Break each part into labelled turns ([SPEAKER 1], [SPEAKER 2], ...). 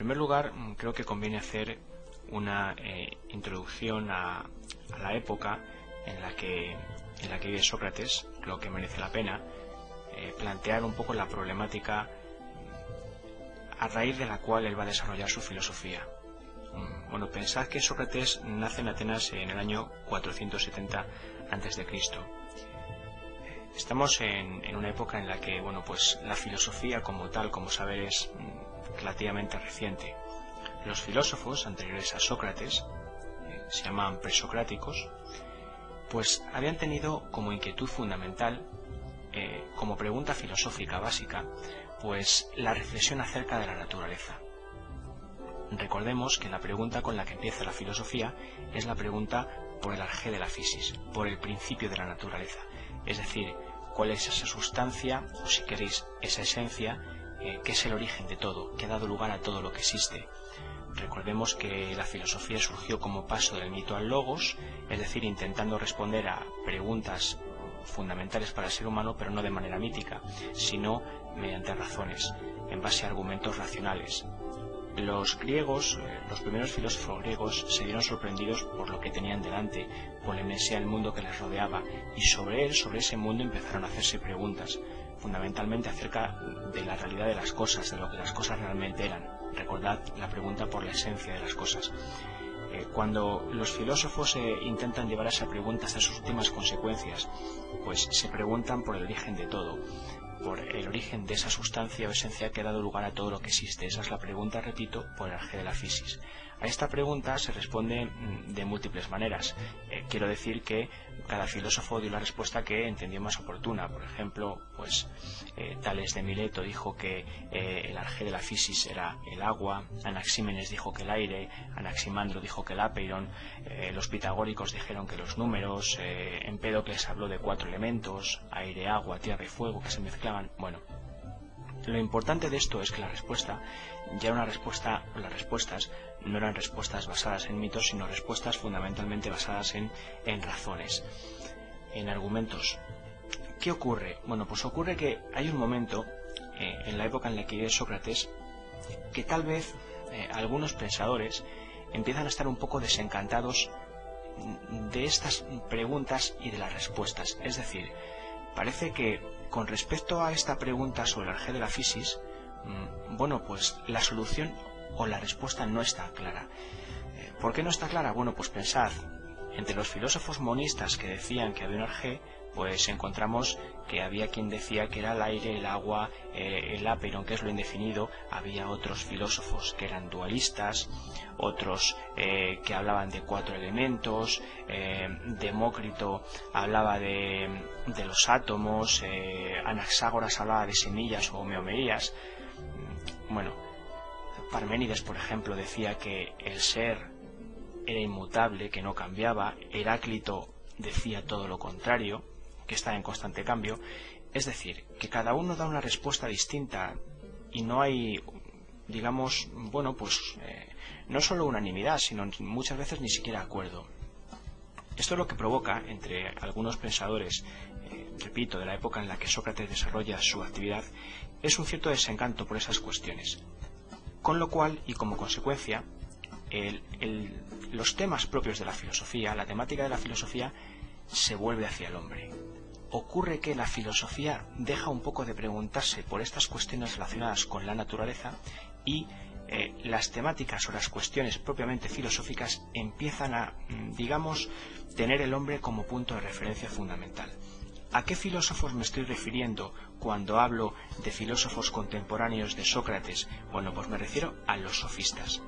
[SPEAKER 1] primer lugar, creo que conviene hacer una introducción a la época en la que vive Sócrates, lo que merece la pena plantear un poco la problemática a raíz de la cual él va a desarrollar su filosofía. Bueno, pensad que Sócrates nace en Atenas en el año 470 a.C. Estamos en una época en la que, bueno, pues la filosofía como tal, como saber, es relativamente reciente. Los filósofos anteriores a Sócrates, se llaman presocráticos, pues habían tenido como inquietud fundamental, como pregunta filosófica básica, pues la reflexión acerca de la naturaleza. Recordemos que la pregunta con la que empieza la filosofía es la pregunta por el arjé de la physis, por el principio de la naturaleza, es decir, cuál es esa sustancia, o si queréis, esa esencia, que es el origen de todo, que ha dado lugar a todo lo que existe. Recordemos que la filosofía surgió como paso del mito al logos, es decir, intentando responder a preguntas fundamentales para el ser humano, pero no de manera mítica, sino mediante razones, en base a argumentos racionales. Los griegos, los primeros filósofos griegos, se vieron sorprendidos por lo que tenían delante, por la inmensidad del mundo que les rodeaba, y sobre ese mundo empezaron a hacerse preguntas, fundamentalmente acerca de la realidad de las cosas, de lo que las cosas realmente eran. Recordad la pregunta por la esencia de las cosas. Cuando los filósofos intentan llevar a esa pregunta hasta sus últimas consecuencias, pues se preguntan por el origen de todo, por el origen de esa sustancia o esencia que ha dado lugar a todo lo que existe. Esa es la pregunta, repito, por el arjé de la physis. A esta pregunta se responde de múltiples maneras. Quiero decir que cada filósofo dio la respuesta que entendió más oportuna. Por ejemplo, pues Tales de Mileto dijo que el arjé de la physis era el agua, Anaxímenes dijo que el aire, Anaximandro dijo que el apeiron, los pitagóricos dijeron que los números, Empédocles habló de 4 elementos, aire, agua, tierra y fuego, que se mezclaban. Bueno, lo importante de esto es que la respuesta ya era una respuesta, las respuestas no eran respuestas basadas en mitos, sino respuestas fundamentalmente basadas en razones, en argumentos. ¿Qué ocurre? Bueno, pues ocurre que hay un momento en la época en la que vive Sócrates que tal vez algunos pensadores empiezan a estar un poco desencantados de estas preguntas y de las respuestas. Es decir, parece que con respecto a esta pregunta sobre el arjé de la physis, bueno, pues la solución o la respuesta no está clara. ¿Por qué no está clara? Bueno, pues pensad, entre los filósofos monistas que decían que había un arjé, pues encontramos que había quien decía que era el aire, el agua, el apeiron, que es lo indefinido. Había otros filósofos que eran dualistas, otros que hablaban de 4 elementos, Demócrito hablaba de los átomos, Anaxágoras hablaba de semillas o homeomerías. Bueno, Parménides, por ejemplo, decía que el ser era inmutable, que no cambiaba. Heráclito decía todo lo contrario, que está en constante cambio. Es decir, que cada uno da una respuesta distinta y no hay, digamos, bueno, pues no solo unanimidad, sino muchas veces ni siquiera acuerdo. Esto es lo que provoca entre algunos pensadores, repito, de la época en la que Sócrates desarrolla su actividad, es un cierto desencanto por esas cuestiones. Con lo cual, y como consecuencia, los temas propios de la filosofía, la temática de la filosofía, se vuelve hacia el hombre. Ocurre que la filosofía deja un poco de preguntarse por estas cuestiones relacionadas con la naturaleza y las temáticas o las cuestiones propiamente filosóficas empiezan a, digamos, tener el hombre como punto de referencia fundamental. ¿A qué filósofos me estoy refiriendo cuando hablo de filósofos contemporáneos de Sócrates? Bueno, pues me refiero a los sofistas.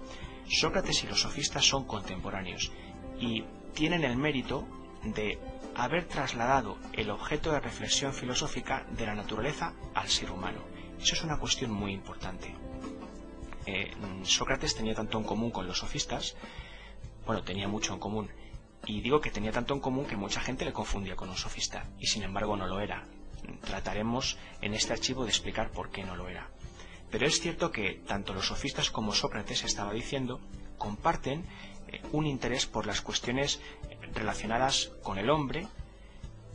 [SPEAKER 1] Sócrates y los sofistas son contemporáneos y tienen el mérito de haber trasladado el objeto de reflexión filosófica de la naturaleza al ser humano. Eso es una cuestión muy importante. Sócrates tenía tanto en común con los sofistas, bueno, tenía mucho en común, y digo que tenía tanto en común que mucha gente le confundía con un sofista, y sin embargo no lo era. Trataremos en este archivo de explicar por qué no lo era. Pero es cierto que tanto los sofistas como Sócrates, estaba diciendo, comparten un interés por las cuestiones relacionadas con el hombre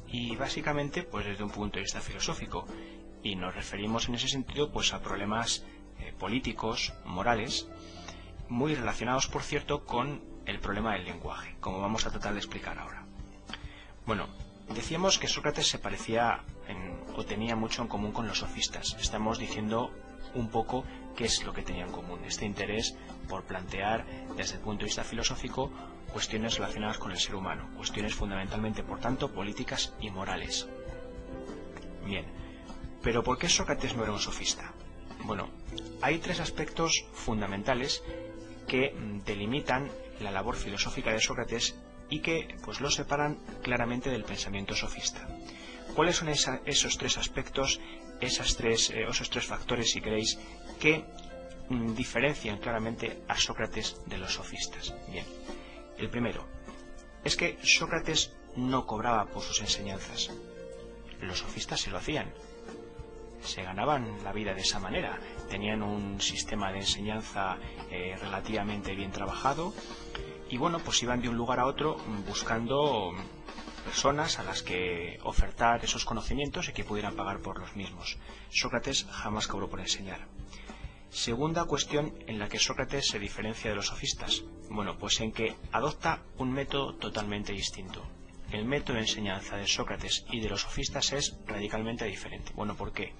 [SPEAKER 1] y básicamente pues desde un punto de vista filosófico, y nos referimos en ese sentido pues a problemas políticos, morales, muy relacionados, por cierto, con el problema del lenguaje, como vamos a tratar de explicar ahora. Bueno, decíamos que Sócrates se parecía o tenía mucho en común con los sofistas. Estamos diciendo un poco qué es lo que tenía en común, este interés por plantear desde el punto de vista filosófico cuestiones relacionadas con el ser humano, cuestiones fundamentalmente, por tanto, políticas y morales. Bien, pero ¿por qué Sócrates no era un sofista? Bueno, hay tres aspectos fundamentales que delimitan la labor filosófica de Sócrates y que pues lo separan claramente del pensamiento sofista. ¿Cuáles son esos tres aspectos, esos tres factores, si queréis, que diferencian claramente a Sócrates de los sofistas? Bien, el primero es que Sócrates no cobraba por sus enseñanzas. Los sofistas se lo hacían. Se ganaban la vida de esa manera. Tenían un sistema de enseñanza relativamente bien trabajado y bueno, pues iban de un lugar a otro buscando personas a las que ofertar esos conocimientos y que pudieran pagar por los mismos. Sócrates jamás cobró por enseñar. Segunda cuestión en la que Sócrates se diferencia de los sofistas. Bueno, pues en que adopta un método totalmente distinto. El método de enseñanza de Sócrates y de los sofistas es radicalmente diferente. Bueno, ¿por qué?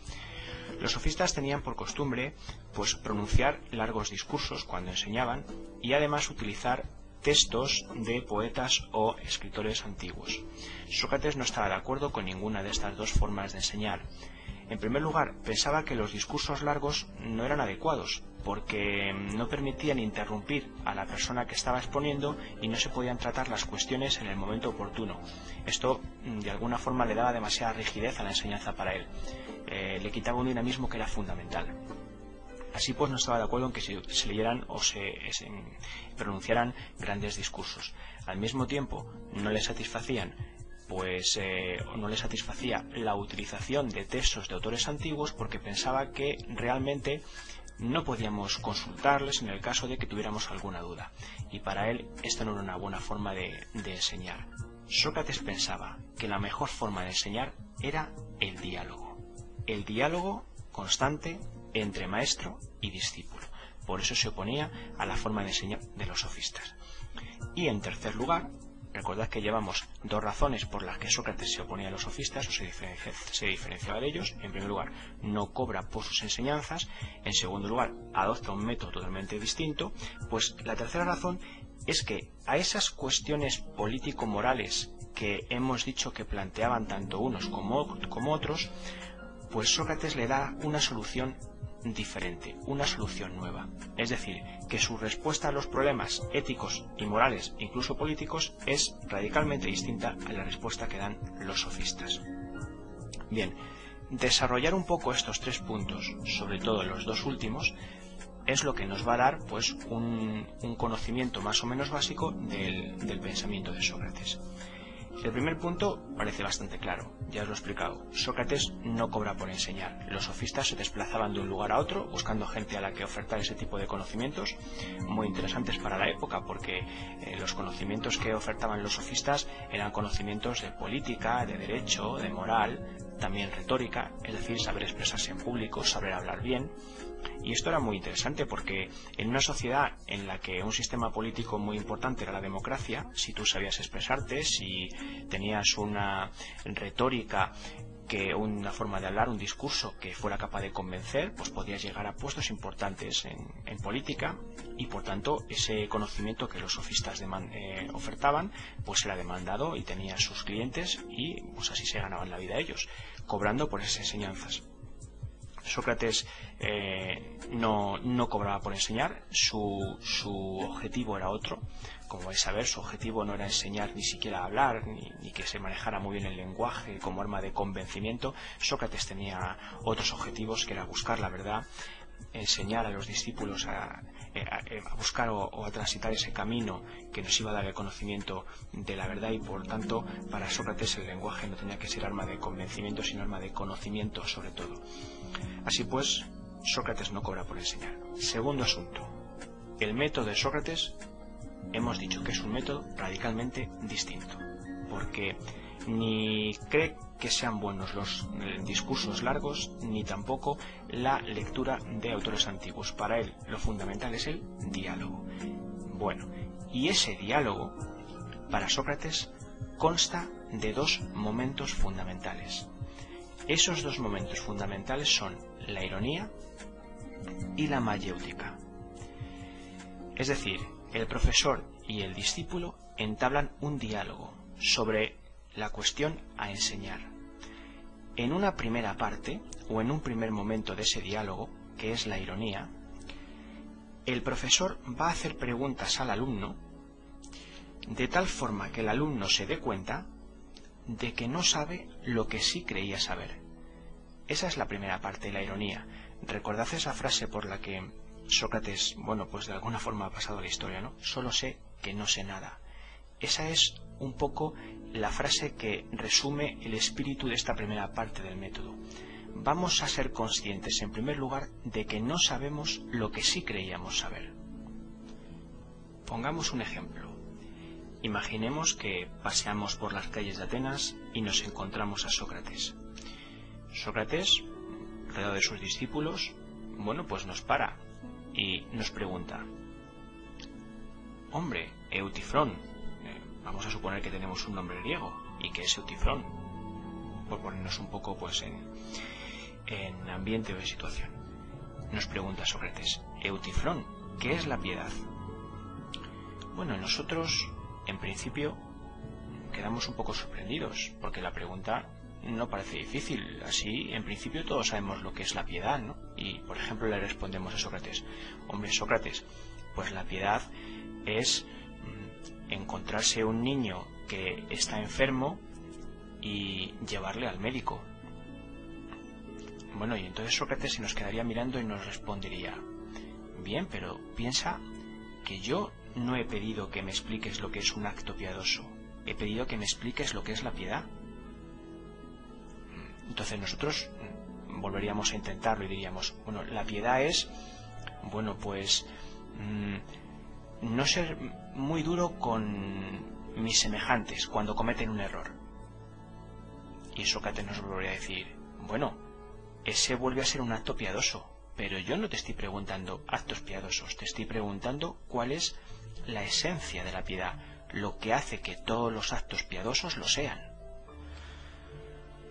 [SPEAKER 1] Los sofistas tenían por costumbre pues pronunciar largos discursos cuando enseñaban y además utilizar textos de poetas o escritores antiguos. Sócrates no estaba de acuerdo con ninguna de estas dos formas de enseñar. En primer lugar, pensaba que los discursos largos no eran adecuados, porque no permitían interrumpir a la persona que estaba exponiendo y no se podían tratar las cuestiones en el momento oportuno. Esto, de alguna forma, le daba demasiada rigidez a la enseñanza para él. Le quitaba un dinamismo que era fundamental. Así pues, no estaba de acuerdo en que se leyeran o se pronunciaran grandes discursos. Al mismo tiempo, no le satisfacía la utilización de textos de autores antiguos porque pensaba que realmente no podíamos consultarles en el caso de que tuviéramos alguna duda. Y para él esto no era una buena forma de enseñar. Sócrates pensaba que la mejor forma de enseñar era el diálogo. El diálogo constante entre maestro y discípulo. Por eso se oponía a la forma de enseñar de los sofistas. Y en tercer lugar, recordad que llevamos dos razones por las que Sócrates se oponía a los sofistas o se diferenciaba de ellos. En primer lugar, no cobra por sus enseñanzas. En segundo lugar, adopta un método totalmente distinto. Pues la tercera razón es que a esas cuestiones político-morales que hemos dicho que planteaban tanto unos como otros, pues Sócrates le da una solución diferente, una solución nueva. Es decir, que su respuesta a los problemas éticos y morales, incluso políticos, es radicalmente distinta a la respuesta que dan los sofistas. Bien, desarrollar un poco estos tres puntos, sobre todo los dos últimos, es lo que nos va a dar pues un conocimiento más o menos básico del pensamiento de Sócrates. El primer punto parece bastante claro, ya os lo he explicado. Sócrates no cobra por enseñar. Los sofistas se desplazaban de un lugar a otro buscando gente a la que ofertar ese tipo de conocimientos, muy interesantes para la época porque los conocimientos que ofertaban los sofistas eran conocimientos de política, de derecho, de moral, también retórica, es decir, saber expresarse en público, saber hablar bien. Y esto era muy interesante porque en una sociedad en la que un sistema político muy importante era la democracia, si tú sabías expresarte, si tenías una retórica, una forma de hablar, un discurso que fuera capaz de convencer, pues podías llegar a puestos importantes en política y por tanto ese conocimiento que los sofistas ofertaban pues era demandado y tenía sus clientes y pues así se ganaban la vida ellos, cobrando por esas enseñanzas. Sócrates no cobraba por enseñar, su objetivo era otro. Como vais a ver, su objetivo no era enseñar ni siquiera a hablar, ni que se manejara muy bien el lenguaje como arma de convencimiento. Sócrates tenía otros objetivos, que era buscar la verdad, enseñar a los discípulos a buscar o a transitar ese camino que nos iba a dar el conocimiento de la verdad, y por tanto para Sócrates el lenguaje no tenía que ser arma de convencimiento sino arma de conocimiento sobre todo. Así pues, Sócrates no cobra por enseñar. Segundo asunto, el método de Sócrates hemos dicho que es un método radicalmente distinto, porque ni cree que sean buenos los discursos largos, ni tampoco la lectura de autores antiguos. Para él lo fundamental es el diálogo. Bueno, y ese diálogo, para Sócrates, consta de dos momentos fundamentales. Esos dos momentos fundamentales son la ironía y la mayéutica. Es decir, el profesor y el discípulo entablan un diálogo sobre la cuestión a enseñar. En una primera parte, o en un primer momento de ese diálogo, que es la ironía, el profesor va a hacer preguntas al alumno de tal forma que el alumno se dé cuenta de que no sabe lo que sí creía saber. Esa es la primera parte, la ironía. Recordad esa frase por la que Sócrates, pues de alguna forma ha pasado a la historia, ¿no? Solo sé que no sé nada. Esa es un poco la frase que resume el espíritu de esta primera parte del método. Vamos a ser conscientes, en primer lugar, de que no sabemos lo que sí creíamos saber. Pongamos un ejemplo. Imaginemos que paseamos por las calles de Atenas y nos encontramos a Sócrates. Sócrates, rodeado de sus discípulos, pues nos para y nos pregunta: hombre, Eutifrón, vamos a suponer que tenemos un nombre griego y que es Eutifrón, por ponernos un poco en ambiente o de situación. Nos pregunta Sócrates: Eutifrón, ¿qué es la piedad? Nosotros en principio quedamos un poco sorprendidos porque la pregunta no parece difícil. Así, en principio todos sabemos lo que es la piedad, ¿no? Y, por ejemplo, le respondemos a Sócrates: hombre, Sócrates, pues la piedad es encontrarse un niño que está enfermo y llevarle al médico. Y entonces Sócrates se nos quedaría mirando y nos respondería: bien, pero piensa que yo no he pedido que me expliques lo que es un acto piadoso, he pedido que me expliques lo que es la piedad. Entonces nosotros volveríamos a intentarlo y diríamos: la piedad es, no ser muy duro con mis semejantes cuando cometen un error. Y Sócrates nos volvería a decir: ese vuelve a ser un acto piadoso, pero yo no te estoy preguntando actos piadosos, te estoy preguntando cuál es la esencia de la piedad, lo que hace que todos los actos piadosos lo sean.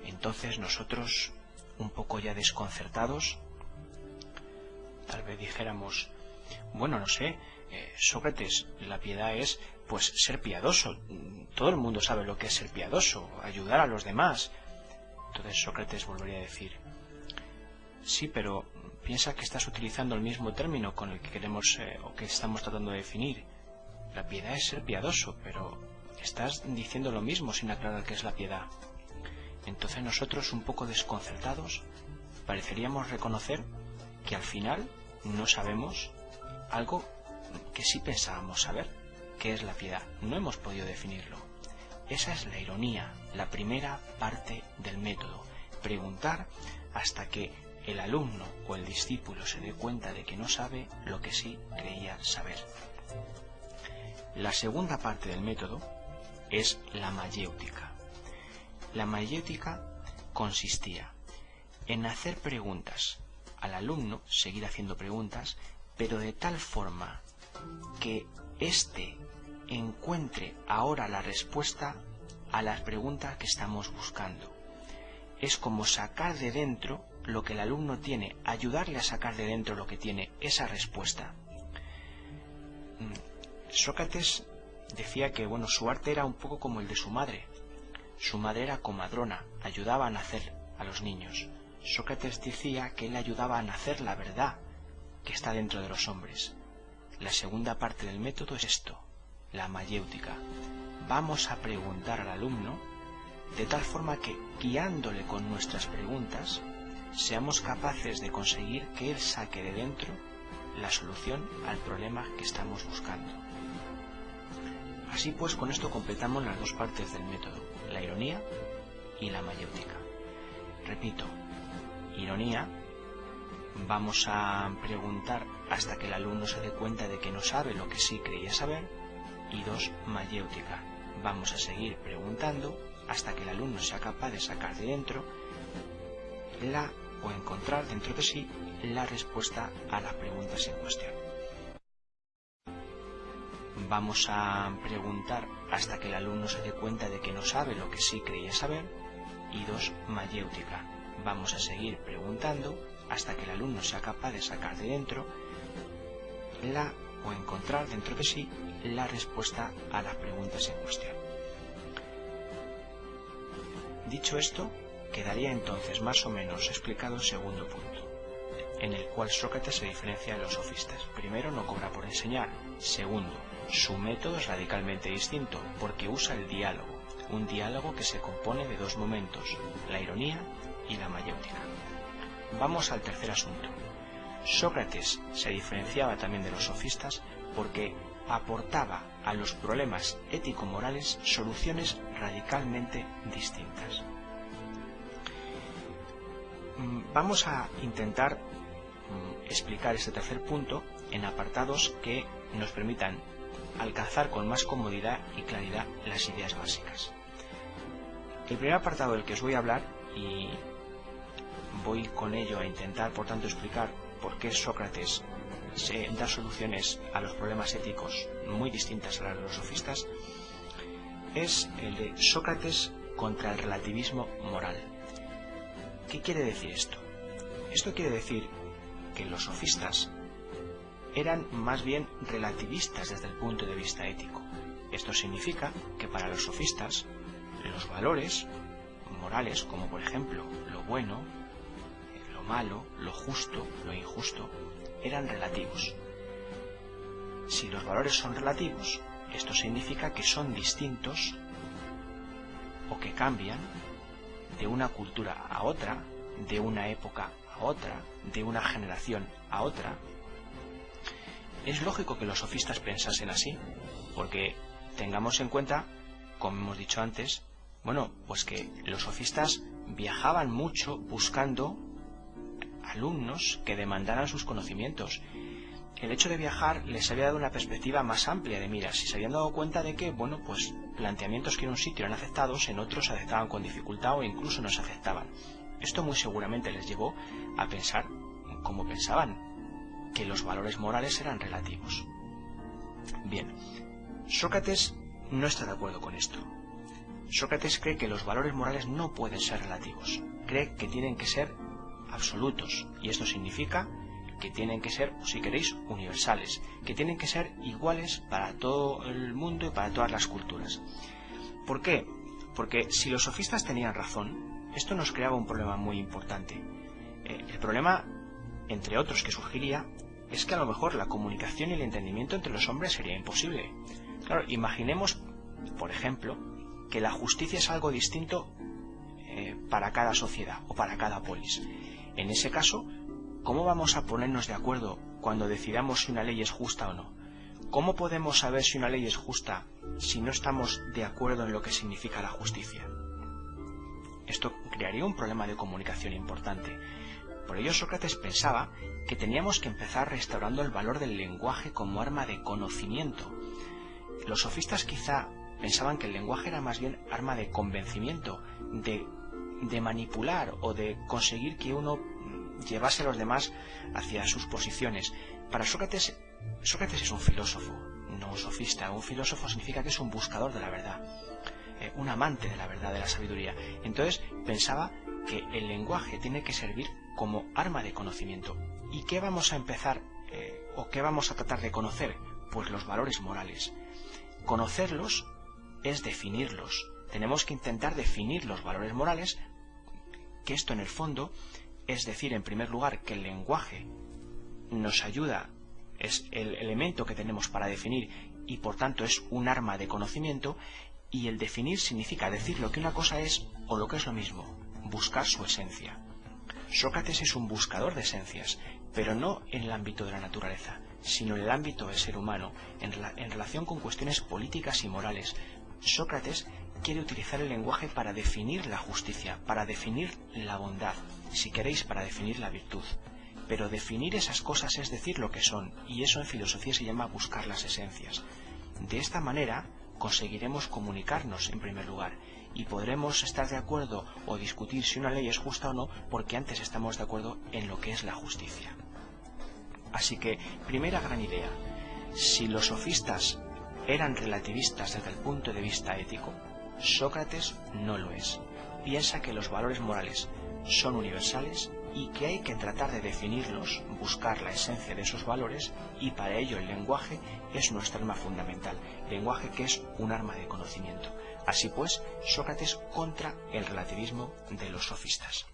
[SPEAKER 1] Entonces nosotros, un poco ya desconcertados, tal vez dijéramos: no sé, Sócrates, la piedad es ser piadoso. Todo el mundo sabe lo que es ser piadoso, ayudar a los demás. Entonces Sócrates volvería a decir: sí, pero piensa que estás utilizando el mismo término con el que queremos o que estamos tratando de definir. La piedad es ser piadoso, pero estás diciendo lo mismo sin aclarar qué es la piedad. Entonces nosotros, un poco desconcertados, pareceríamos reconocer que al final no sabemos algo que sí pensábamos saber, que es la piedad. No hemos podido definirlo. Esa es la ironía, la primera parte del método. Preguntar hasta que el alumno o el discípulo se dé cuenta de que no sabe lo que sí creía saber. La segunda parte del método es la mayéutica. La mayéutica consistía en hacer preguntas al alumno, seguir haciendo preguntas, pero de tal forma que éste encuentre ahora la respuesta a las preguntas que estamos buscando. Es como sacar de dentro lo que el alumno tiene, ayudarle a sacar de dentro lo que tiene, esa respuesta. Sócrates decía que su arte era un poco como el de su madre. Su madre era comadrona, ayudaba a nacer a los niños. Sócrates decía que él ayudaba a nacer la verdad que está dentro de los hombres. La segunda parte del método es esto, la mayéutica. Vamos a preguntar al alumno de tal forma que, guiándole con nuestras preguntas, seamos capaces de conseguir que él saque de dentro la solución al problema que estamos buscando. Así pues, con esto completamos las dos partes del método, la ironía y la mayéutica. Repito, ironía, vamos a preguntar hasta que el alumno se dé cuenta de que no sabe lo que sí creía saber. Y dos, mayéutica, vamos a seguir preguntando hasta que el alumno sea capaz de sacar de dentro o encontrar dentro de sí la respuesta a las preguntas en cuestión. Vamos a preguntar hasta que el alumno se dé cuenta de que no sabe lo que sí creía saber. Y 2, mayéutica. Vamos a seguir preguntando hasta que el alumno sea capaz de sacar de dentro o encontrar dentro de sí la respuesta a las preguntas en cuestión. Dicho esto, quedaría entonces más o menos explicado el segundo punto, en el cual Sócrates se diferencia de los sofistas. Primero, no cobra por enseñar. Segundo, su método es radicalmente distinto porque usa el diálogo, un diálogo que se compone de 2 momentos, la ironía y la mayéutica. Vamos al tercer asunto. Sócrates se diferenciaba también de los sofistas porque aportaba a los problemas ético-morales soluciones radicalmente distintas. Vamos a intentar explicar este tercer punto en apartados que nos permitan alcanzar con más comodidad y claridad las ideas básicas. El primer apartado del que os voy a hablar, y voy con ello a intentar por tanto explicar por qué Sócrates da soluciones a los problemas éticos muy distintas a las de los sofistas, es el de Sócrates contra el relativismo moral. ¿Qué quiere decir esto? Esto quiere decir que los sofistas eran más bien relativistas desde el punto de vista ético. Esto significa que para los sofistas los valores morales, como por ejemplo lo bueno, lo malo, lo justo, lo injusto, eran relativos. Si los valores son relativos, esto significa que son distintos o que cambian de una cultura a otra, de una época a otra, de una generación a otra. Es lógico que los sofistas pensasen así, porque tengamos en cuenta, como hemos dicho antes, pues que los sofistas viajaban mucho buscando alumnos que demandaran sus conocimientos. El hecho de viajar les había dado una perspectiva más amplia de miras y se habían dado cuenta de que, pues planteamientos que en un sitio eran aceptados, en otros se aceptaban con dificultad o incluso no se aceptaban. Esto muy seguramente les llevó a pensar, como pensaban, que los valores morales eran relativos. Bien, Sócrates no está de acuerdo con esto. Sócrates cree que los valores morales no pueden ser relativos, cree que tienen que ser absolutos, y esto significa que tienen que ser, si queréis, universales, que tienen que ser iguales para todo el mundo y para todas las culturas. ¿Por qué? Porque si los sofistas tenían razón, esto nos creaba un problema muy importante. El problema, entre otros, que surgiría es que a lo mejor la comunicación y el entendimiento entre los hombres sería imposible. Claro, imaginemos, por ejemplo, que la justicia es algo distinto para cada sociedad o para cada polis. En ese caso, ¿cómo vamos a ponernos de acuerdo cuando decidamos si una ley es justa o no? ¿Cómo podemos saber si una ley es justa si no estamos de acuerdo en lo que significa la justicia? Esto crearía un problema de comunicación importante. Por ello, Sócrates pensaba que teníamos que empezar restaurando el valor del lenguaje como arma de conocimiento. Los sofistas quizá pensaban que el lenguaje era más bien arma de convencimiento, de manipular o de conseguir que uno llevase a los demás hacia sus posiciones. Para Sócrates es un filósofo, no un sofista. Un filósofo significa que es un buscador de la verdad, un amante de la verdad, de la sabiduría. Entonces pensaba que el lenguaje tiene que servir como arma de conocimiento. ¿Y qué vamos a empezar o qué vamos a tratar de conocer? Pues los valores morales. Conocerlos es definirlos. Tenemos que intentar definir los valores morales, que esto en el fondo es decir, en primer lugar, que el lenguaje nos ayuda, es el elemento que tenemos para definir y por tanto es un arma de conocimiento, y el definir significa decir lo que una cosa es o lo que es lo mismo, buscar su esencia. Sócrates es un buscador de esencias, pero no en el ámbito de la naturaleza, sino en el ámbito del ser humano, en relación con cuestiones políticas y morales. Sócrates quiere utilizar el lenguaje para definir la justicia, para definir la bondad, si queréis, para definir la virtud. Pero definir esas cosas es decir lo que son, y eso en filosofía se llama buscar las esencias. De esta manera conseguiremos comunicarnos en primer lugar, y podremos estar de acuerdo o discutir si una ley es justa o no, porque antes estamos de acuerdo en lo que es la justicia. Así que, primera gran idea, si los sofistas eran relativistas desde el punto de vista ético, Sócrates no lo es. Piensa que los valores morales son universales y que hay que tratar de definirlos, buscar la esencia de esos valores, y para ello el lenguaje es nuestra arma fundamental, lenguaje que es un arma de conocimiento. Así pues, Sócrates contra el relativismo de los sofistas.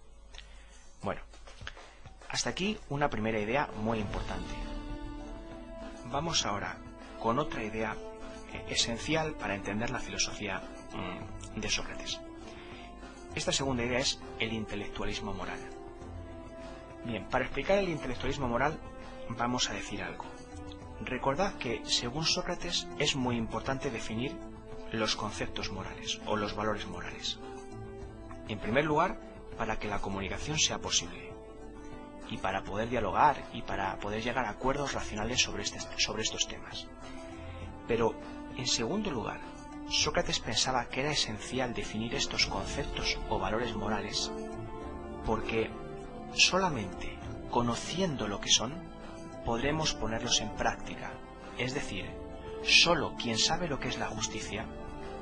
[SPEAKER 1] Bueno, hasta aquí una primera idea muy importante. Vamos ahora con otra idea esencial para entender la filosofía de Sócrates. Esta segunda idea es el intelectualismo moral. Bien, para explicar el intelectualismo moral vamos a decir algo. Recordad que, según Sócrates, es muy importante definir los conceptos morales o los valores morales. En primer lugar, para que la comunicación sea posible y para poder dialogar y para poder llegar a acuerdos racionales sobre estos temas. Pero, en segundo lugar, Sócrates pensaba que era esencial definir estos conceptos o valores morales porque solamente conociendo lo que son podremos ponerlos en práctica. Es decir, solo quien sabe lo que es la justicia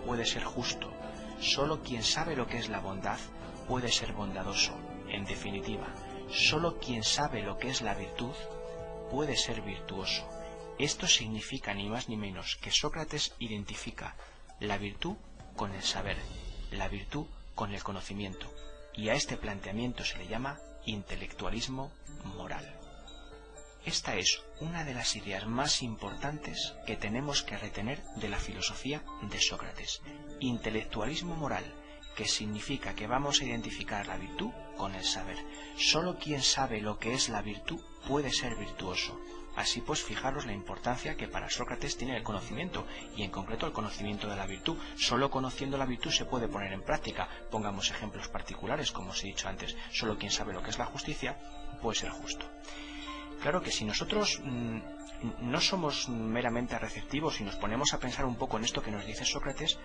[SPEAKER 1] puede ser justo, solo quien sabe lo que es la bondad puede ser bondadoso. En definitiva, solo quien sabe lo que es la virtud puede ser virtuoso. Esto significa ni más ni menos que Sócrates identifica la virtud con el saber, la virtud con el conocimiento, y a este planteamiento se le llama intelectualismo moral. Esta es una de las ideas más importantes que tenemos que retener de la filosofía de Sócrates. Intelectualismo moral, que significa que vamos a identificar la virtud con el saber. Solo quien sabe lo que es la virtud puede ser virtuoso. Así pues, fijaros la importancia que para Sócrates tiene el conocimiento, y en concreto el conocimiento de la virtud. Solo conociendo la virtud se puede poner en práctica. Pongamos ejemplos particulares, como os he dicho antes. Solo quien sabe lo que es la justicia puede ser justo. Claro que si nosotros no somos meramente receptivos y nos ponemos a pensar un poco en esto que nos dice Sócrates,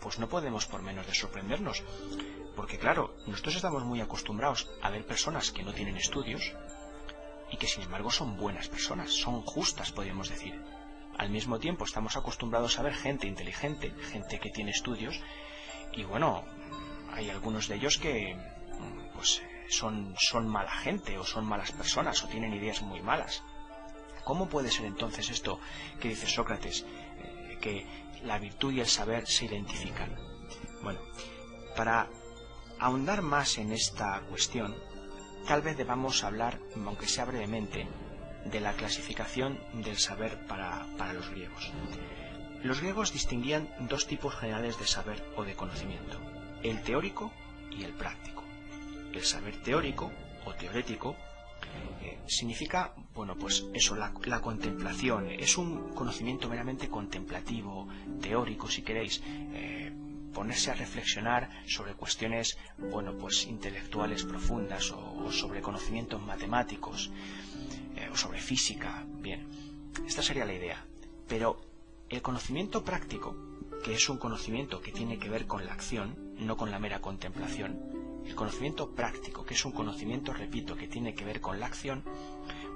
[SPEAKER 1] pues no podemos por menos de sorprendernos. Porque claro, nosotros estamos muy acostumbrados a ver personas que no tienen estudios y que sin embargo son buenas personas, son justas, podríamos decir. Al mismo tiempo estamos acostumbrados a ver gente inteligente, gente que tiene estudios, y bueno, hay algunos de ellos que pues son mala gente o son malas personas o tienen ideas muy malas. ¿Cómo puede ser entonces esto que dice Sócrates, que la virtud y el saber se identifican? Bueno, para ahondar más en esta cuestión, tal vez debamos hablar, aunque sea brevemente, de la clasificación del saber para los griegos. Los griegos distinguían dos tipos generales de saber o de conocimiento: el teórico y el práctico. El saber teórico o teorético significa, bueno, pues eso, la contemplación. Es un conocimiento meramente contemplativo, teórico, si queréis. Ponerse a reflexionar sobre cuestiones, bueno, pues intelectuales profundas o sobre conocimientos matemáticos o sobre física. Bien, esta sería la idea. Pero el conocimiento práctico, que es un conocimiento que tiene que ver con la acción, no con la mera contemplación, el conocimiento práctico, que es un conocimiento, repito, que tiene que ver con la acción,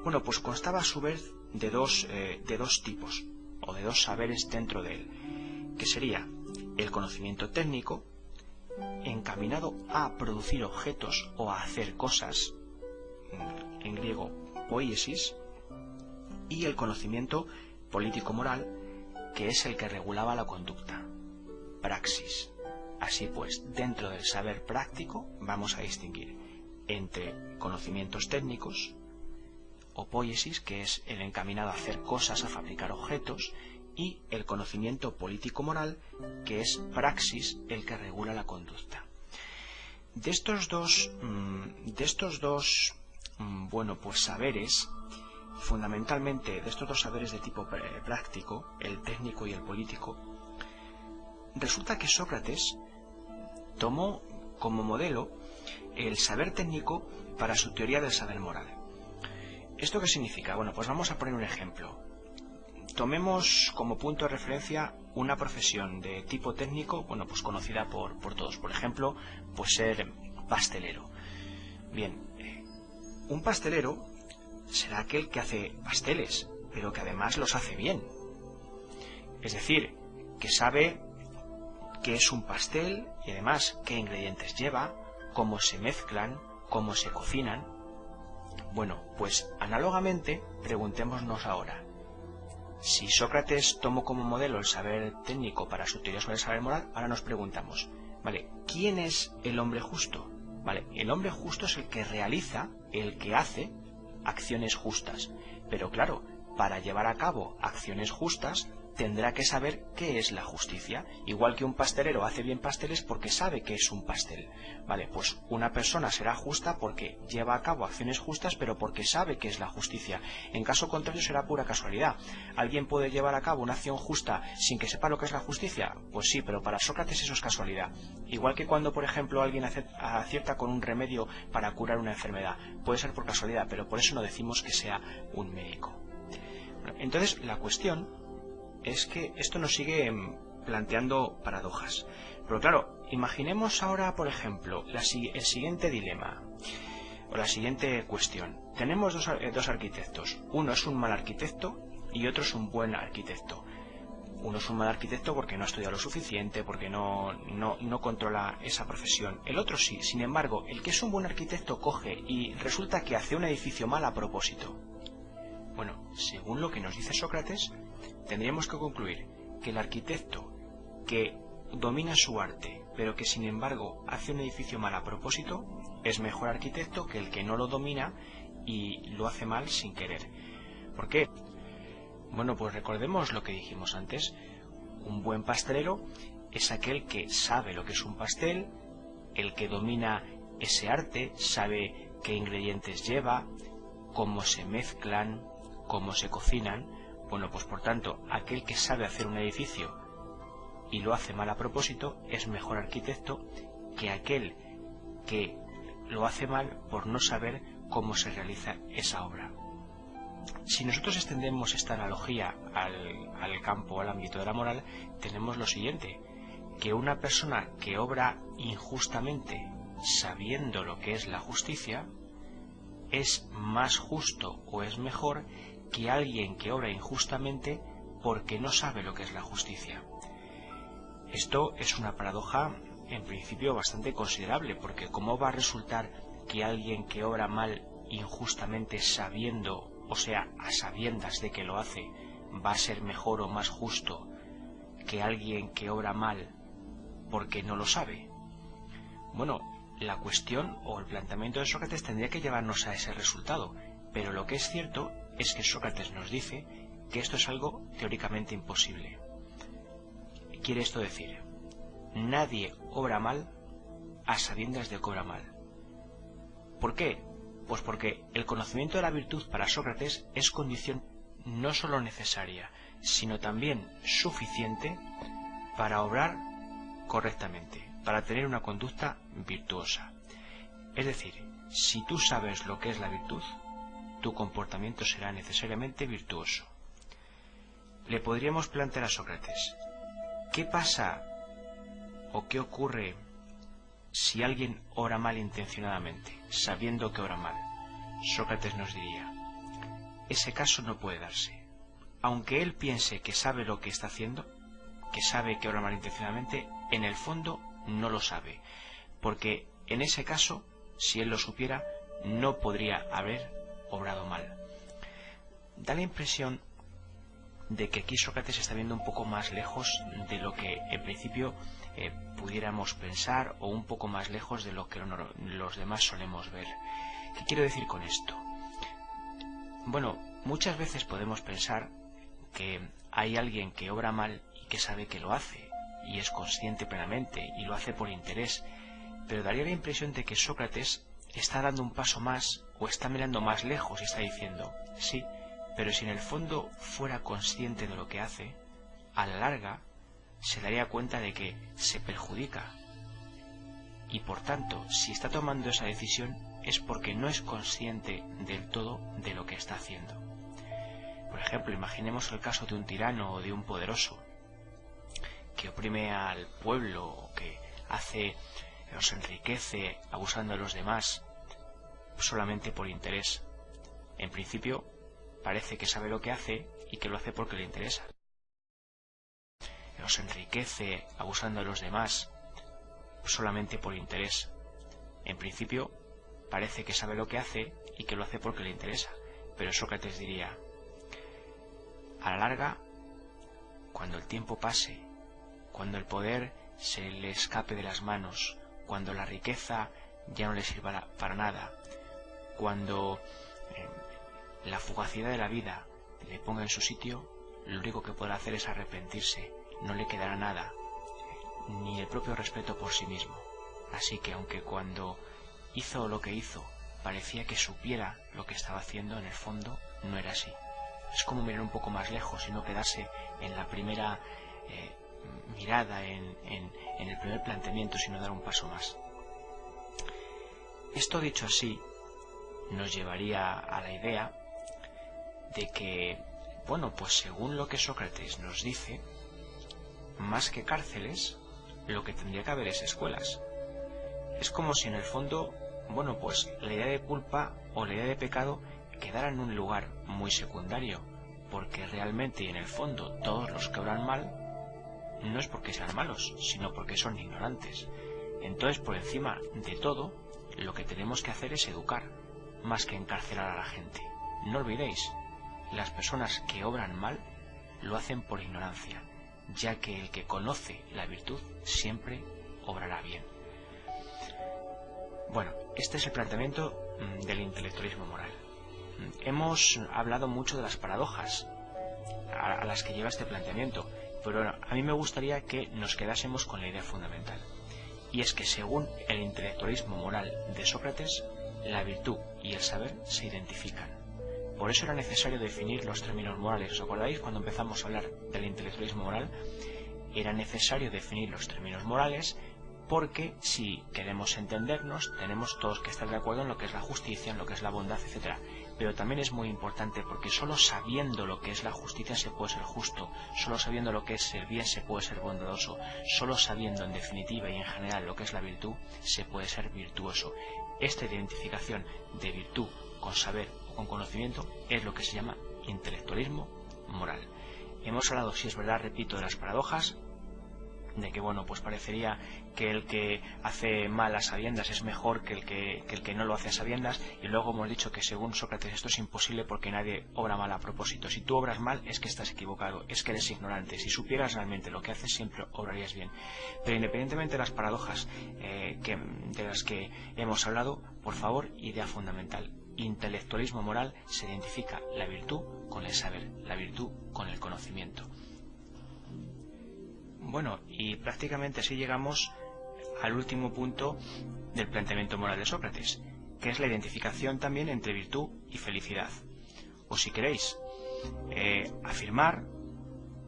[SPEAKER 1] bueno, pues constaba a su vez de dos tipos o de dos saberes dentro de él, que sería el conocimiento técnico, encaminado a producir objetos o a hacer cosas, en griego poiesis, y el conocimiento político-moral, que es el que regulaba la conducta, praxis. Así pues, dentro del saber práctico vamos a distinguir entre conocimientos técnicos, o poiesis, que es el encaminado a hacer cosas, a fabricar objetos, y el conocimiento político-moral, que es praxis, el que regula la conducta. De estos dos bueno, pues saberes, fundamentalmente de estos dos saberes de tipo práctico, el técnico y el político, resulta que Sócrates tomó como modelo el saber técnico para su teoría del saber moral. ¿Esto qué significa? Bueno, pues vamos a poner un ejemplo. Tomemos como punto de referencia una profesión de tipo técnico, bueno, pues conocida por todos. Por ejemplo, pues ser pastelero. Bien, un pastelero será aquel que hace pasteles, pero que además los hace bien. Es decir, que sabe qué es un pastel y además qué ingredientes lleva, cómo se mezclan, cómo se cocinan. Bueno, pues análogamente, preguntémonos ahora. Si Sócrates tomó como modelo el saber técnico para su teoría sobre el saber moral, ahora nos preguntamos, ¿vale? ¿Quién es el hombre justo? ¿Vale? El hombre justo es el que realiza, el que hace acciones justas. Pero claro, para llevar a cabo acciones justas, tendrá que saber qué es la justicia. Igual que un pastelero hace bien pasteles porque sabe qué es un pastel. Vale, pues una persona será justa porque lleva a cabo acciones justas, pero porque sabe qué es la justicia. En caso contrario será pura casualidad. ¿Alguien puede llevar a cabo una acción justa sin que sepa lo que es la justicia? Pues sí, pero para Sócrates eso es casualidad. Igual que cuando, por ejemplo, alguien acierta con un remedio para curar una enfermedad. Puede ser por casualidad, pero por eso no decimos que sea un médico. Entonces, la cuestión es que esto nos sigue planteando paradojas. Pero claro, imaginemos ahora, por ejemplo, el siguiente dilema, o la siguiente cuestión. Tenemos dos arquitectos. Uno es un mal arquitecto y otro es un buen arquitecto. Uno es un mal arquitecto porque no ha estudiado lo suficiente, porque no controla esa profesión. El otro sí. Sin embargo, el que es un buen arquitecto coge y resulta que hace un edificio mal a propósito. Bueno, según lo que nos dice Sócrates, tendríamos que concluir que el arquitecto que domina su arte, pero que sin embargo hace un edificio mal a propósito, es mejor arquitecto que el que no lo domina y lo hace mal sin querer. ¿Por qué? Bueno, pues recordemos lo que dijimos antes. Un buen pastelero es aquel que sabe lo que es un pastel, el que domina ese arte, sabe qué ingredientes lleva, cómo se mezclan, cómo se cocinan. Bueno, pues por tanto, aquel que sabe hacer un edificio y lo hace mal a propósito es mejor arquitecto que aquel que lo hace mal por no saber cómo se realiza esa obra. Si nosotros extendemos esta analogía al campo, al ámbito de la moral, tenemos lo siguiente, que una persona que obra injustamente sabiendo lo que es la justicia es más justo o es mejor que alguien que obra injustamente porque no sabe lo que es la justicia. Esto es una paradoja en principio bastante considerable, porque ¿cómo va a resultar que alguien que obra mal injustamente sabiendo, o sea, a sabiendas de que lo hace, va a ser mejor o más justo que alguien que obra mal porque no lo sabe? Bueno, la cuestión o el planteamiento de Sócrates tendría que llevarnos a ese resultado, pero lo que es cierto es que Sócrates nos dice que esto es algo teóricamente imposible. Quiere esto decir, nadie obra mal a sabiendas de que obra mal. ¿Por qué? Pues porque el conocimiento de la virtud para Sócrates es condición no solo necesaria, sino también suficiente para obrar correctamente, para tener una conducta virtuosa. Es decir, si tú sabes lo que es la virtud, tu comportamiento será necesariamente virtuoso. Le podríamos plantear a Sócrates, ¿qué pasa o qué ocurre si alguien obra mal intencionadamente, sabiendo que obra mal? Sócrates nos diría, ese caso no puede darse. Aunque él piense que sabe lo que está haciendo, que sabe que obra mal intencionadamente, en el fondo no lo sabe, porque en ese caso, si él lo supiera, no podría haber obrado mal. Da la impresión de que aquí Sócrates está viendo un poco más lejos de lo que en principio pudiéramos pensar, o un poco más lejos de lo que los demás solemos ver. ¿Qué quiero decir con esto? Bueno, muchas veces podemos pensar que hay alguien que obra mal y que sabe que lo hace, y es consciente plenamente, y lo hace por interés, pero daría la impresión de que Sócrates está dando un paso más, o está mirando más lejos y está diciendo, sí, pero si en el fondo fuera consciente de lo que hace, a la larga se daría cuenta de que se perjudica. Y por tanto, si está tomando esa decisión es porque no es consciente del todo de lo que está haciendo. Por ejemplo, imaginemos el caso de un tirano o de un poderoso. que oprime al pueblo o que os enriquece abusando de los demás solamente por interés. En principio, parece que sabe lo que hace y que lo hace porque le interesa. Os enriquece abusando de los demás solamente por interés. En principio, parece que sabe lo que hace y que lo hace porque le interesa. Pero Sócrates diría: a la larga, cuando el tiempo pase, cuando el poder se le escape de las manos, cuando la riqueza ya no le sirva para nada, cuando la fugacidad de la vida le ponga en su sitio, lo único que podrá hacer es arrepentirse. No le quedará nada, ni el propio respeto por sí mismo. Así que aunque cuando hizo lo que hizo parecía que supiera lo que estaba haciendo, en el fondo no era así. Es como mirar un poco más lejos y no quedarse en la primera mirada, en el primer planteamiento, sino dar un paso más. Esto dicho así nos llevaría a la idea de que, bueno, pues según lo que Sócrates nos dice, más que cárceles, lo que tendría que haber es escuelas. Es como si en el fondo, bueno, pues la idea de culpa o la idea de pecado quedara en un lugar muy secundario, porque realmente y en el fondo todos los que obran mal no es porque sean malos, sino porque son ignorantes. Entonces, por encima de todo, lo que tenemos que hacer es educar, más que encarcelar a la gente. No olvidéis, las personas que obran mal lo hacen por ignorancia, ya que el que conoce la virtud siempre obrará bien. Bueno, este es el planteamiento del intelectualismo moral. Hemos hablado mucho de las paradojas a las que lleva este planteamiento, pero bueno, a mí me gustaría que nos quedásemos con la idea fundamental, y es que según el intelectualismo moral de Sócrates, la virtud y el saber se identifican. Por eso era necesario definir los términos morales. ¿Os acordáis cuando empezamos a hablar del intelectualismo moral? Era necesario definir los términos morales porque si queremos entendernos tenemos todos que estar de acuerdo en lo que es la justicia, en lo que es la bondad, etc. Pero también es muy importante porque solo sabiendo lo que es la justicia se puede ser justo, solo sabiendo lo que es el bien se puede ser bondadoso, solo sabiendo en definitiva y en general lo que es la virtud se puede ser virtuoso. Esta identificación de virtud con saber o con conocimiento es lo que se llama intelectualismo moral. Hemos hablado, si es verdad, repito, de las paradojas, de que bueno, pues parecería que el que hace mal a sabiendas es mejor que el que no lo hace a sabiendas, y luego hemos dicho que según Sócrates esto es imposible porque nadie obra mal a propósito. Si tú obras mal es que estás equivocado, es que eres ignorante. Si supieras realmente lo que haces siempre obrarías bien. Pero independientemente de las paradojas de las que hemos hablado, por favor, idea fundamental: intelectualismo moral se identifica la virtud con el saber, la virtud con el conocimiento. Bueno, y prácticamente así llegamos al último punto del planteamiento moral de Sócrates, que es la identificación también entre virtud y felicidad. O si queréis, afirmar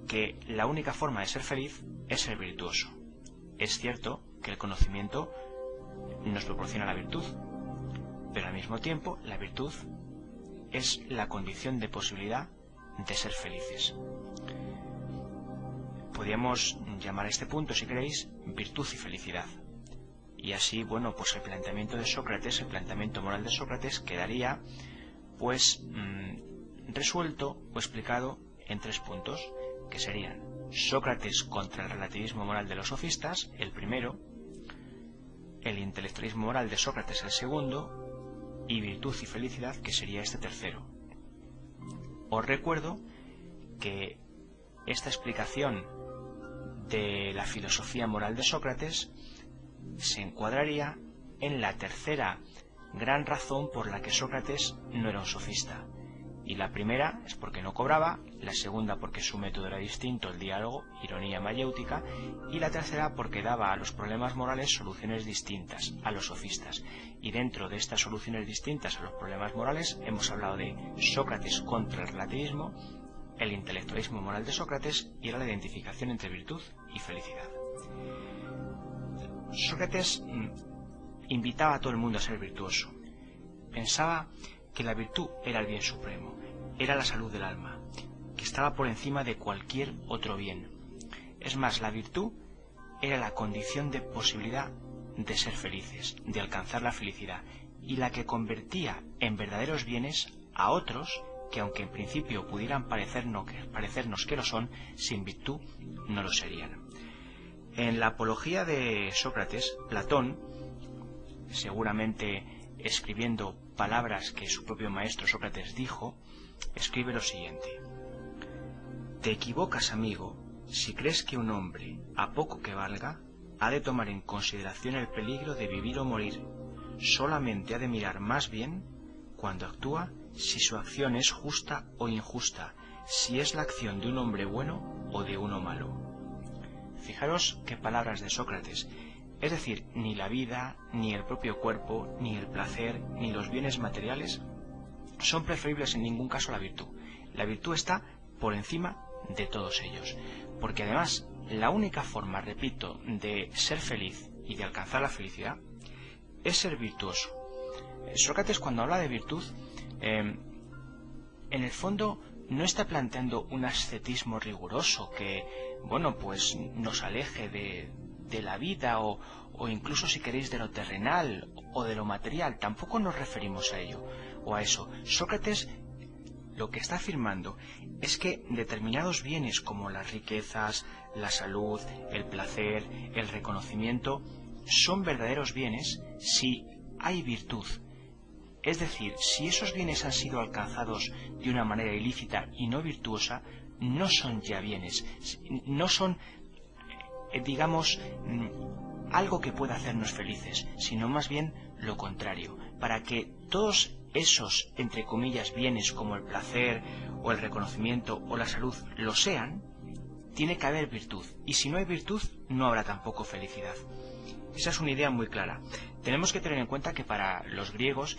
[SPEAKER 1] que la única forma de ser feliz es ser virtuoso. Es cierto que el conocimiento nos proporciona la virtud, pero al mismo tiempo la virtud es la condición de posibilidad de ser felices. Podríamos llamar a este punto, si queréis, virtud y felicidad. Y así, bueno, pues el planteamiento de Sócrates, el planteamiento moral de Sócrates quedaría, pues, resuelto o explicado en 3 puntos, que serían Sócrates contra el relativismo moral de los sofistas, el primero, el intelectualismo moral de Sócrates, el segundo, y virtud y felicidad, que sería este tercero. Os recuerdo que esta explicación de la filosofía moral de Sócrates se encuadraría en la tercera gran razón por la que Sócrates no era un sofista. Y la primera es porque no cobraba, la segunda porque su método era distinto, el diálogo, ironía mayéutica, y la tercera porque daba a los problemas morales soluciones distintas a los sofistas. Y dentro de estas soluciones distintas a los problemas morales hemos hablado de Sócrates contra el relativismo, el intelectualismo moral de Sócrates y era la identificación entre virtud y felicidad. Sócrates invitaba a todo el mundo a ser virtuoso. Pensaba que la virtud era el bien supremo, era la salud del alma, que estaba por encima de cualquier otro bien. Es más, la virtud era la condición de posibilidad de ser felices, de alcanzar la felicidad, y la que convertía en verdaderos bienes a otros que, aunque en principio pudieran parecernos que lo son, sin virtud no lo serían. En la Apología de Sócrates, Platón, seguramente escribiendo palabras que su propio maestro Sócrates dijo, escribe lo siguiente: «Te equivocas, amigo, si crees que un hombre, a poco que valga, ha de tomar en consideración el peligro de vivir o morir. Solamente ha de mirar más bien, cuando actúa, si su acción es justa o injusta, si es la acción de un hombre bueno o de uno malo». Fijaros qué palabras de Sócrates. Es decir, ni la vida, ni el propio cuerpo, ni el placer, ni los bienes materiales son preferibles en ningún caso a la virtud. La virtud está por encima de todos ellos. Porque además, la única forma, repito, de ser feliz y de alcanzar la felicidad es ser virtuoso. Sócrates, cuando habla de virtud, en el fondo no está planteando un ascetismo riguroso que, bueno, pues nos aleje de la vida o incluso, si queréis, de lo terrenal o de lo material. Tampoco nos referimos a ello o a eso. Sócrates lo que está afirmando es que determinados bienes como las riquezas, la salud, el placer, el reconocimiento, son verdaderos bienes si hay virtud. Es decir, si esos bienes han sido alcanzados de una manera ilícita y no virtuosa, no son ya bienes, no son, digamos, algo que pueda hacernos felices, sino más bien lo contrario. Para que todos esos, entre comillas, bienes como el placer o el reconocimiento o la salud lo sean, tiene que haber virtud. Y si no hay virtud, no habrá tampoco felicidad. Esa es una idea muy clara. Tenemos que tener en cuenta que para los griegos,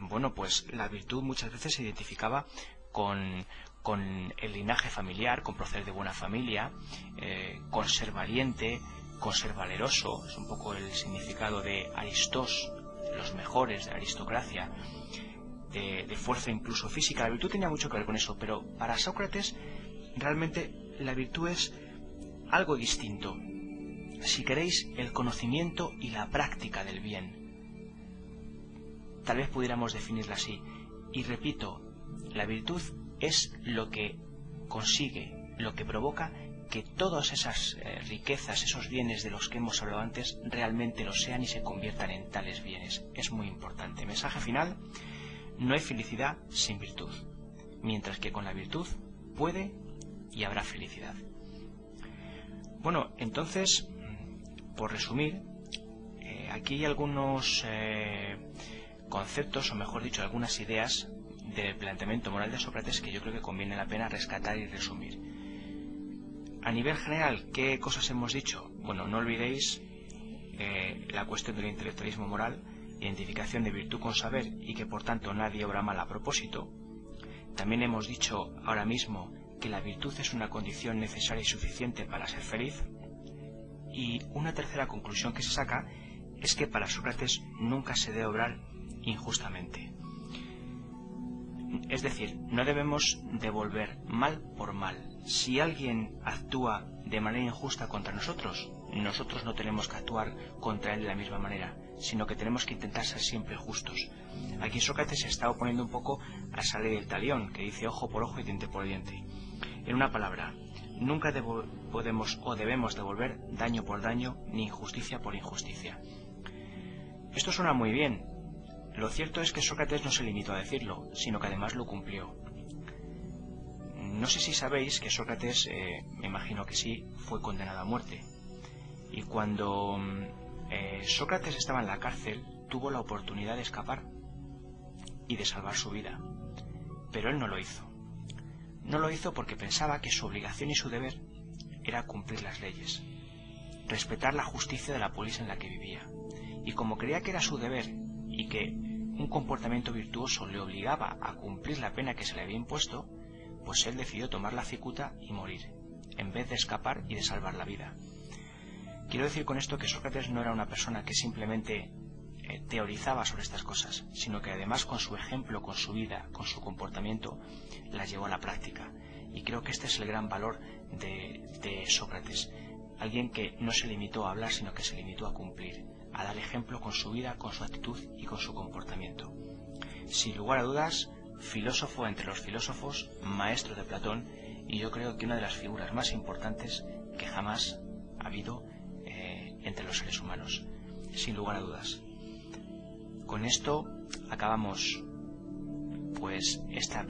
[SPEAKER 1] bueno, pues la virtud muchas veces se identificaba con el linaje familiar, con proceder de buena familia, con ser valiente, con ser valeroso. Es un poco el significado de aristos, los mejores, de aristocracia, de fuerza incluso física. La virtud tenía mucho que ver con eso, pero para Sócrates realmente la virtud es algo distinto. Si queréis, el conocimiento y la práctica del bien. Tal vez pudiéramos definirla así. Y repito, la virtud es lo que consigue, lo que provoca que todas esas riquezas, esos bienes de los que hemos hablado antes, realmente lo sean y se conviertan en tales bienes. Es muy importante. Mensaje final: no hay felicidad sin virtud, mientras que con la virtud puede y habrá felicidad. Bueno, entonces, por resumir, aquí hay algunos conceptos, o mejor dicho, algunas ideas del planteamiento moral de Sócrates que yo creo que conviene la pena rescatar y resumir. A nivel general, ¿qué cosas hemos dicho? Bueno, no olvidéis la cuestión del intelectualismo moral, identificación de virtud con saber y que por tanto nadie obra mal a propósito. También hemos dicho ahora mismo que la virtud es una condición necesaria y suficiente para ser feliz. Y una tercera conclusión que se saca es que para Sócrates nunca se debe obrar injustamente. Es decir, no debemos devolver mal por mal. Si alguien actúa de manera injusta contra nosotros, nosotros no tenemos que actuar contra él de la misma manera, sino que tenemos que intentar ser siempre justos. Aquí Sócrates se está oponiendo un poco a esa ley del talión, que dice ojo por ojo y diente por diente. En una palabra, nunca podemos o debemos devolver daño por daño, ni injusticia por injusticia. Esto suena muy bien. Lo cierto es que Sócrates no se limitó a decirlo, sino que además lo cumplió. No sé si sabéis que Sócrates, me imagino que sí, fue condenado a muerte. Y cuando Sócrates estaba en la cárcel, tuvo la oportunidad de escapar y de salvar su vida. Pero él no lo hizo. No lo hizo porque pensaba que su obligación y su deber era cumplir las leyes, respetar la justicia de la polis en la que vivía. Y como creía que era su deber y que un comportamiento virtuoso le obligaba a cumplir la pena que se le había impuesto, pues él decidió tomar la cicuta y morir, en vez de escapar y de salvar la vida. Quiero decir con esto que Sócrates no era una persona que simplemente teorizaba sobre estas cosas, sino que además con su ejemplo, con su vida, con su comportamiento, las llevó a la práctica. Y creo que este es el gran valor de Sócrates. Alguien que no se limitó a hablar, sino que se limitó a cumplir, a dar ejemplo con su vida, con su actitud y con su comportamiento. Sin lugar a dudas, filósofo entre los filósofos, maestro de Platón, y yo creo que una de las figuras más importantes que jamás ha habido entre los seres humanos, sin lugar a dudas. Con esto acabamos pues esta